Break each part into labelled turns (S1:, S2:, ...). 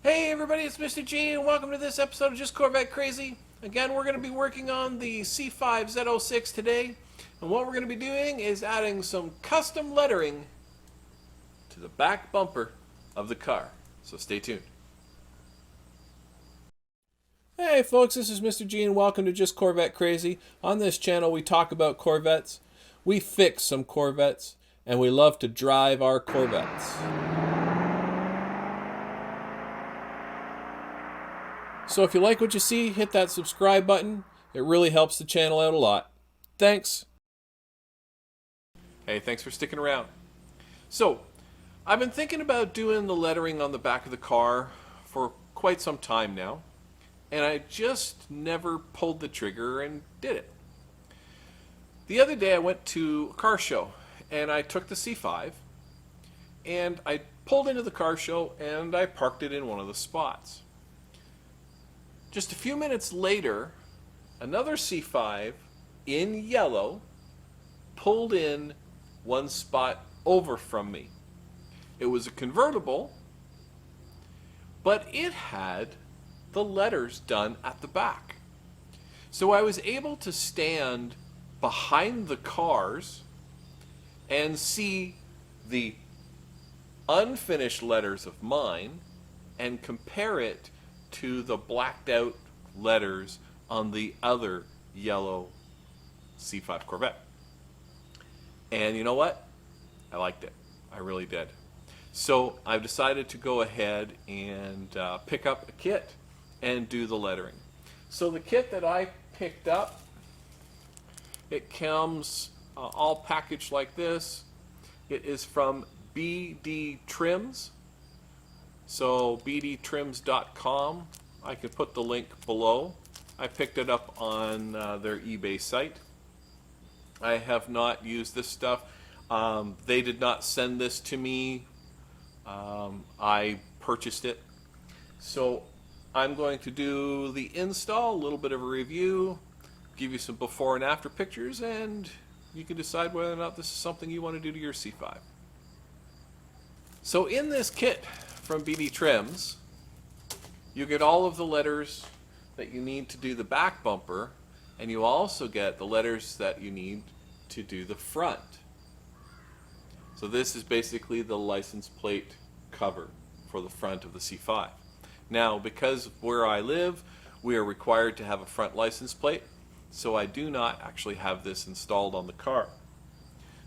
S1: Hey everybody, it's Mr. G and welcome to this episode of Just Corvette Crazy. Again, we're going to be working on the C5 Z06 today. And what we're going to be doing is adding some custom lettering to the back bumper of the car. So stay tuned. Hey folks, this is Mr. G and welcome to Just Corvette Crazy. On this channel we talk about Corvettes, we fix some Corvettes, and we love to drive our Corvettes. So if you like what you see, hit that subscribe button. It really helps the channel out a lot. Thanks. Hey, thanks for sticking around. So, I've been thinking about doing the lettering on the back of the car for quite some time now, and I just never pulled the trigger and did it. The other day I went to a car show, and I took the C5, and I pulled into the car show, and I parked it in one of the spots. Just a few minutes later, another C5 in yellow pulled in one spot over from me. It was a convertible, but it had the letters done at the back. So I was able to stand behind the cars and see the unfinished letters of mine and compare it to the blacked out letters on the other yellow C5 Corvette. And you know what? I liked it. I really did. So I've decided to go ahead and pick up a kit and do the lettering. So the kit that I picked up, it comes all packaged like this. It is from BD Trims. So bdtrims.com. I can put the link below. I picked it up on their eBay site. I have not used this stuff. They did not send this to me. I purchased it. So I'm going to do the install, a little bit of a review, give you some before and after pictures, and you can decide whether or not this is something you want to do to your C5. So in this kit from BD Trims, you get all of the letters that you need to do the back bumper, and you also get the letters that you need to do the front. So this is basically the license plate cover for the front of the C5. Now, because of where I live, we are required to have a front license plate, so I do not actually have this installed on the car.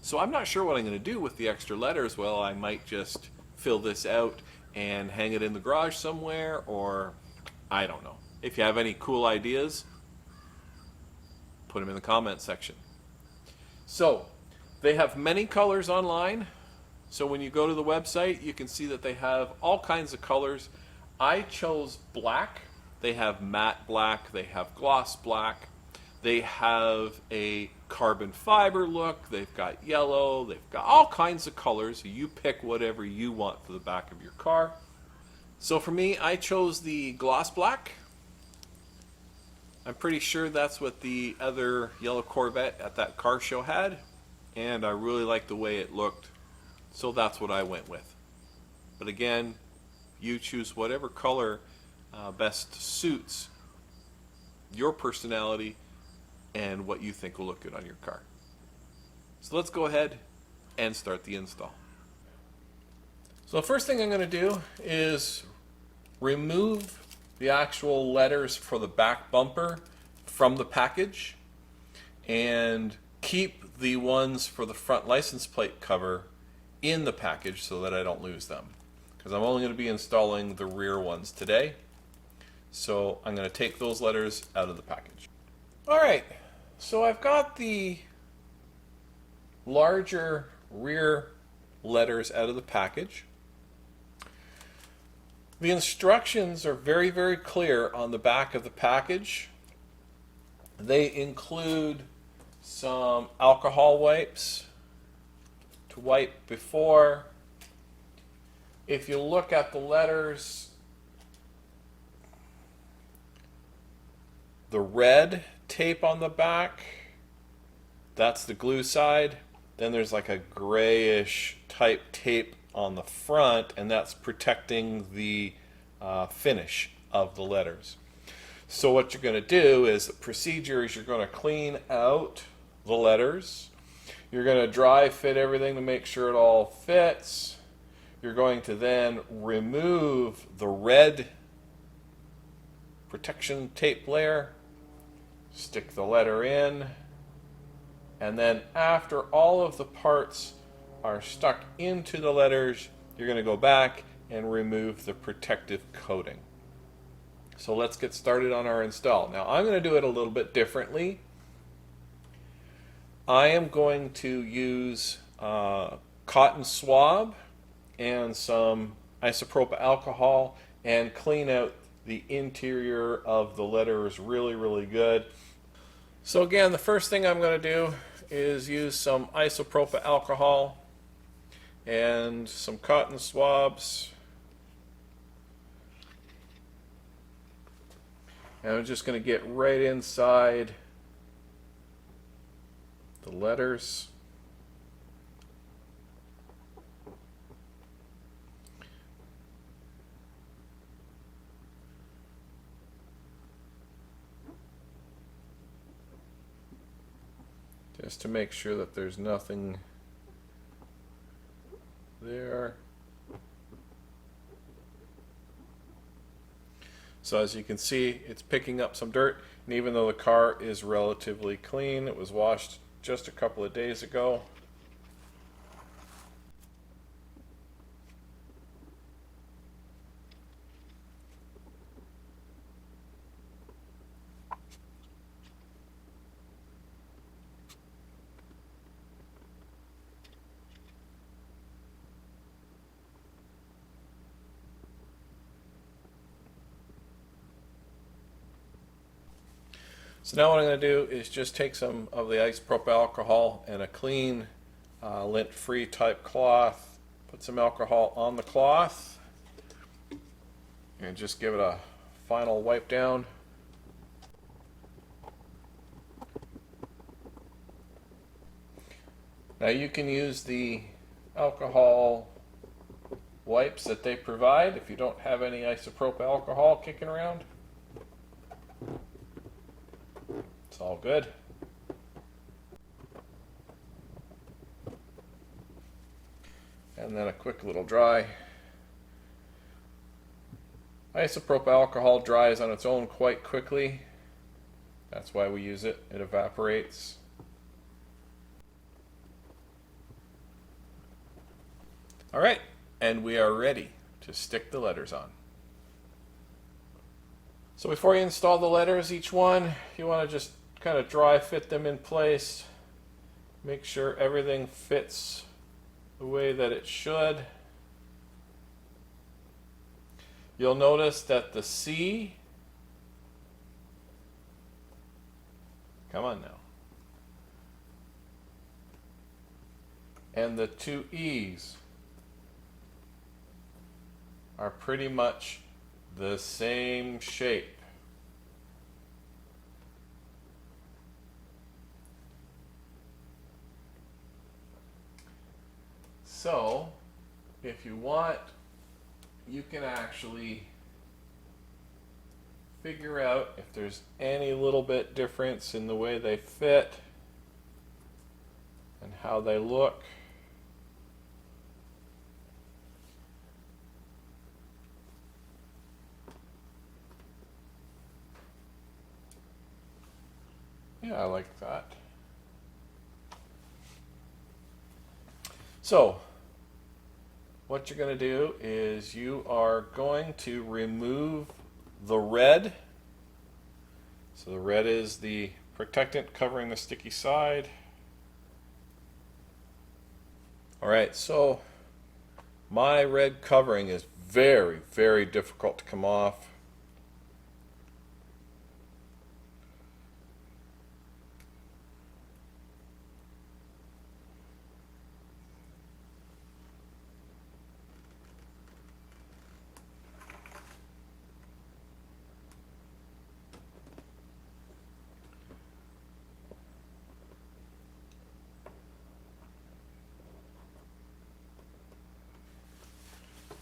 S1: So I'm not sure what I'm going to do with the extra letters. Well, I might just fill this out and hang it in the garage somewhere, or I don't know. If you have any cool ideas, put them in the comment section. So they have many colors online. So when you go to the website, you can see that they have all kinds of colors. I chose black. They have matte black, they have gloss black, they have a carbon fiber look, they've got yellow, they've got all kinds of colors. You pick whatever you want for the back of your car. So for me, I chose the gloss black. I'm pretty sure that's what the other yellow Corvette at that car show had, and I really liked the way it looked, so that's what I went with. But again, you choose whatever color best suits your personality and what you think will look good on your car. So let's go ahead and start the install. So the first thing I'm going to do is remove the actual letters for the back bumper from the package and keep the ones for the front license plate cover in the package so that I don't lose them, because I'm only going to be installing the rear ones today. So I'm going to take those letters out of the package. Alright, so I've got the larger rear letters out of the package. The instructions are very, very clear on the back of the package. They include some alcohol wipes to wipe before. If you look at the letters, the red tape on the back, that's the glue side. Then there's like a grayish type tape on the front, and that's protecting the finish of the letters. So what you're going to do is the procedure is you're going to clean out the letters. You're going to dry fit everything to make sure it all fits. You're going to then remove the red protection tape layer, stick the letter in, and then after all of the parts are stuck into the letters, you're going to go back and remove the protective coating. So let's get started on our install. Now I'm going to do it a little bit differently. I am going to use cotton swab and some isopropyl alcohol and clean out the interior of the letters really good. So again, the first thing I'm going to do is use some isopropyl alcohol and some cotton swabs. And I'm just going to get right inside the letters. Just to make sure that there's nothing there. So as you can see, it's picking up some dirt, and even though the car is relatively clean, it was washed just a couple of days ago. So now what I'm going to do is just take some of the isopropyl alcohol and a clean lint-free type cloth, put some alcohol on the cloth, and just give it a final wipe down. Now you can use the alcohol wipes that they provide if you don't have any isopropyl alcohol kicking around. It's all good. And then a quick little dry. Isopropyl alcohol dries on its own quite quickly. That's why we use it. It evaporates. All right, and we are ready to stick the letters on. So before you install the letters, each one, you want to just kind of dry fit them in place. Make sure everything fits the way that it should. You'll notice that the C, come on now, and the two E's are pretty much the same shape. So, if you want, you can actually figure out if there's any little bit difference in the way they fit and how they look. Yeah, I like that. So, what you're going to do is you are going to remove the red. So the red is the protectant covering the sticky side. Alright, so my red covering is very difficult to come off.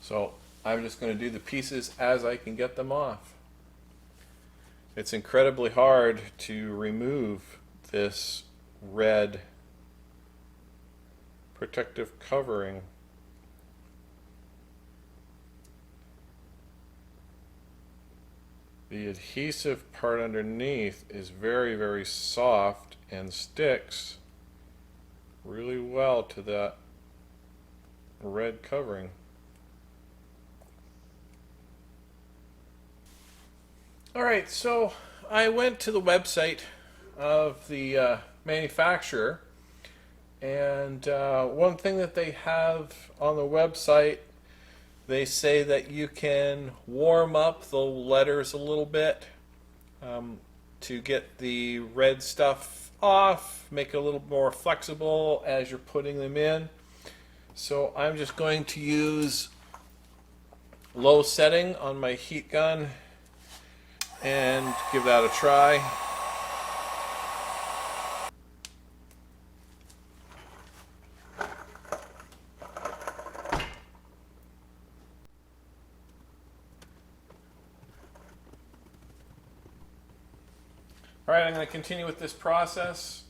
S1: So I'm just going to do the pieces as I can get them off. It's incredibly hard to remove this red protective covering. The adhesive part underneath is very, very soft and sticks really well to that red covering. Alright, so I went to the website of the manufacturer, and one thing that they have on the website, they say that you can warm up the letters a little bit to get the red stuff off, make it a little more flexible as you're putting them in. So I'm just going to use low setting on my heat gun and give that a try. All right, I'm going to continue with this process.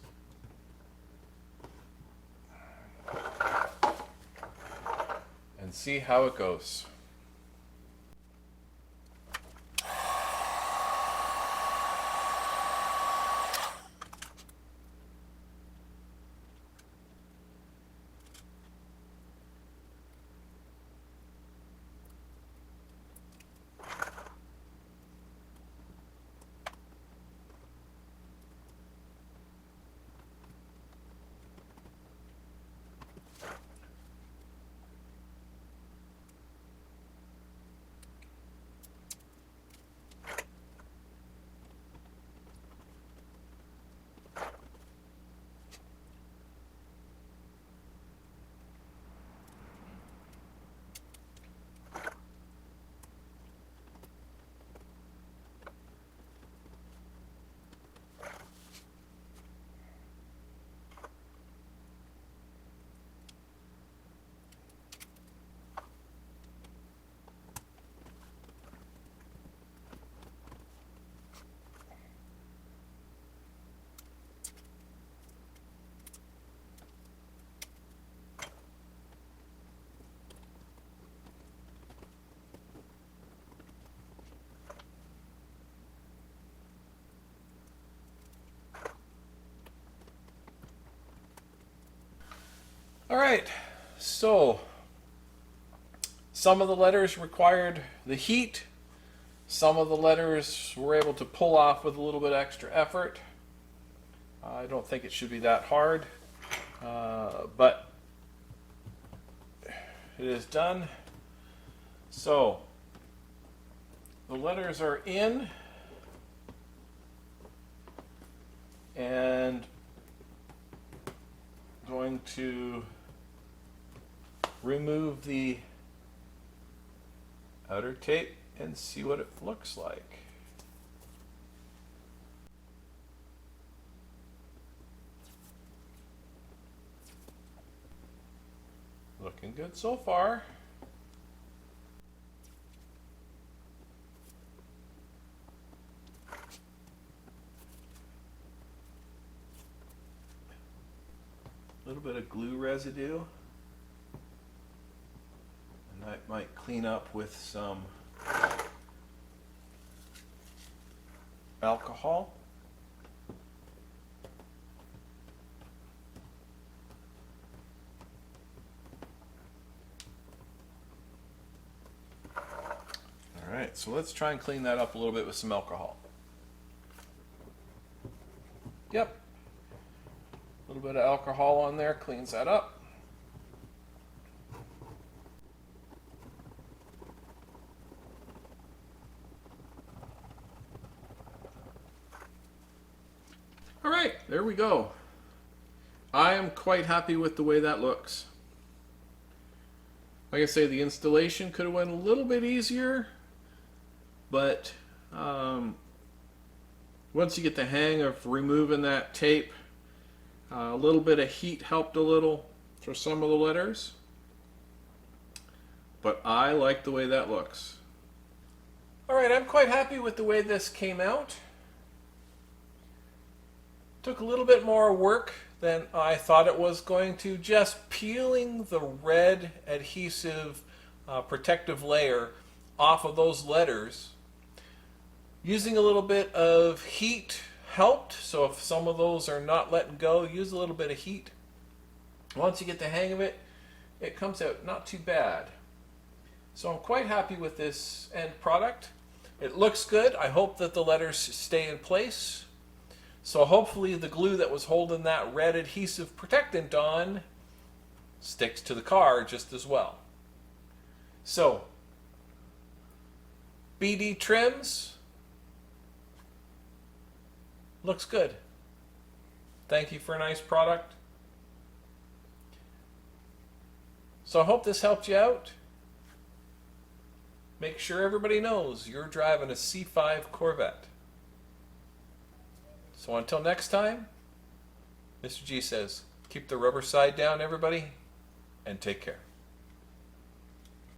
S1: And see how it goes. All right, so some of the letters required the heat. Some of the letters were able to pull off with a little bit extra effort. I don't think it should be that hard, but it is done. So the letters are in, and going to remove the outer tape and see what it looks like. Looking good so far. A little bit of glue residue, and that might clean up with some alcohol. All right, so let's try and clean that up a little bit with some alcohol. Yep. A little bit of alcohol on there cleans that up. All right, there we go. I am quite happy with the way that looks. Like I say, the installation could have went a little bit easier, but once you get the hang of removing that tape, a little bit of heat helped a little for some of the letters. but I like the way that looks. Alright, I'm quite happy with the way this came out. Took a little bit more work than I thought it was going to, just peeling the red adhesive protective layer off of those letters. Using a little bit of heat helped, so if some of those are not letting go, use a little bit of heat. Once you get the hang of it, it comes out not too bad. So I'm quite happy with this end product. It looks good. I hope that the letters stay in place. So hopefully the glue that was holding that red adhesive protectant on sticks to the car just as well. So, BD trims, looks good. Thank you for a nice product. So I hope this helped you out. Make sure everybody knows you're driving a C5 Corvette. So until next time, Mr. G says, keep the rubber side down, everybody, and take care.